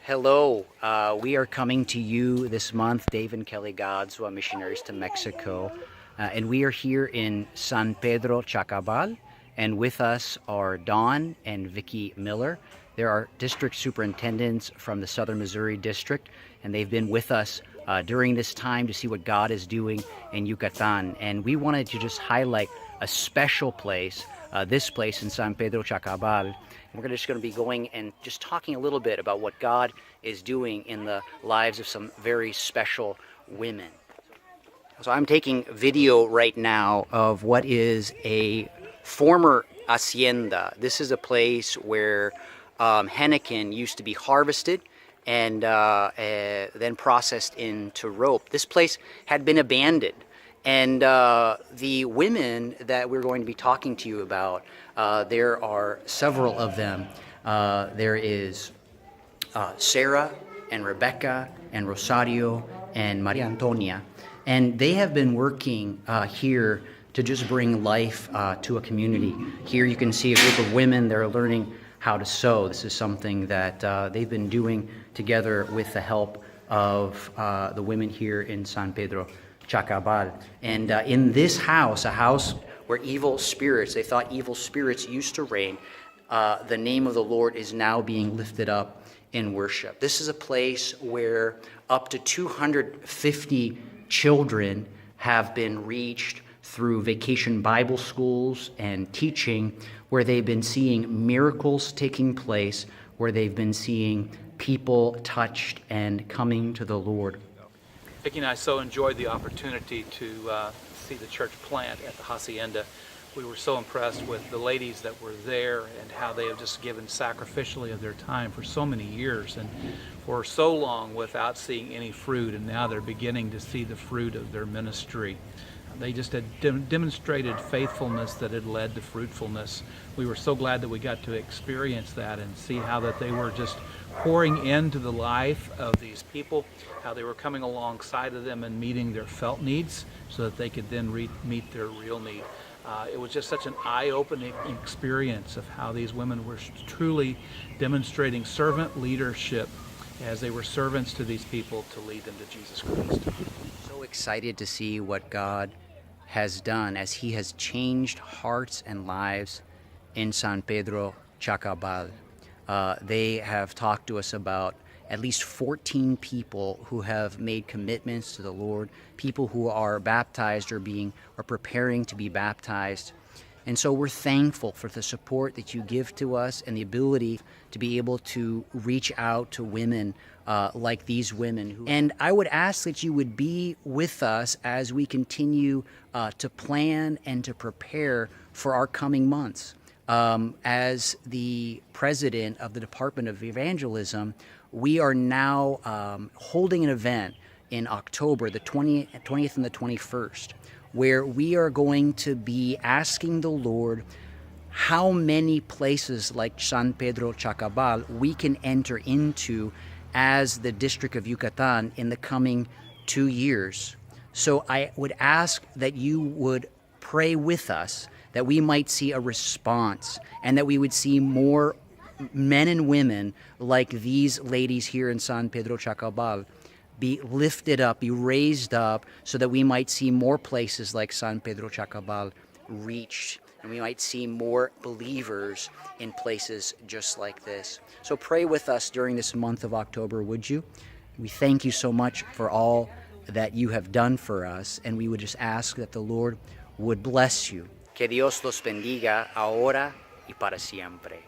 Hello, we are coming to you this month, Dave and Kelly Godswa, missionaries to Mexico, and we are here in San Pedro Chacabal, and with us are Dawn and Vicki Miller. There are district superintendents from the Southern Missouri District, and they've been with us during this time to see what God is doing in Yucatan. And we wanted to just highlight a special place, this place in San Pedro Chacabal. We're just going to be going and just talking a little bit about what God is doing in the lives of some very special women. So I'm taking video right now of what is a former hacienda. This is a place where henequen used to be harvested and then processed into rope. This place had been abandoned. And the women that we're going to be talking to you about, there are several of them. There is Sarah and Rebecca and Rosario and Maria Antonia. And they have been working here to just bring life to a community. Here you can see a group of women. They're learning how to sew. This is something that they've been doing together with the help of the women here in San Pedro Chacabal. And in this house, a house where evil spirits, they thought evil spirits used to reign, the name of the Lord is now being lifted up in worship. This is a place where up to 250 children have been reached through vacation Bible schools and teaching, where they've been seeing miracles taking place, where they've been seeing people touched and coming to the Lord. Vicki and I so enjoyed the opportunity to see the church plant at the hacienda. We were so impressed with the ladies that were there and how they have just given sacrificially of their time for so many years and for so long without seeing any fruit, and now they're beginning to see the fruit of their ministry. They just had demonstrated faithfulness that had led to fruitfulness. We were so glad that we got to experience that and see how that they were just pouring into the life of these people, how they were coming alongside of them and meeting their felt needs so that they could then meet their real need. It was just such an eye-opening experience of how these women were truly demonstrating servant leadership as they were servants to these people to lead them to Jesus Christ. So excited to see what God has done as He has changed hearts and lives in San Pedro Chacabal. They have talked to us about at least 14 people who have made commitments to the Lord, people who are baptized or preparing to be baptized. And so we're thankful for the support that you give to us and the ability to be able to reach out to women like these women. And I would ask that you would be with us as we continue to plan and to prepare for our coming months. As the president of the Department of Evangelism, we are now holding an event in October, the 20th and the 21st, where we are going to be asking the Lord how many places like San Pedro Chacabal we can enter into as the District of Yucatan in the coming 2 years. So I would ask that you would pray with us that we might see a response and that we would see more men and women like these ladies here in San Pedro Chacabal be lifted up, be raised up, so that we might see more places like San Pedro Chacabal reached, and we might see more believers in places just like this. So pray with us during this month of October, would you? We thank you so much for all that you have done for us, and we would just ask that the Lord would bless you. Que Dios los bendiga ahora y para siempre.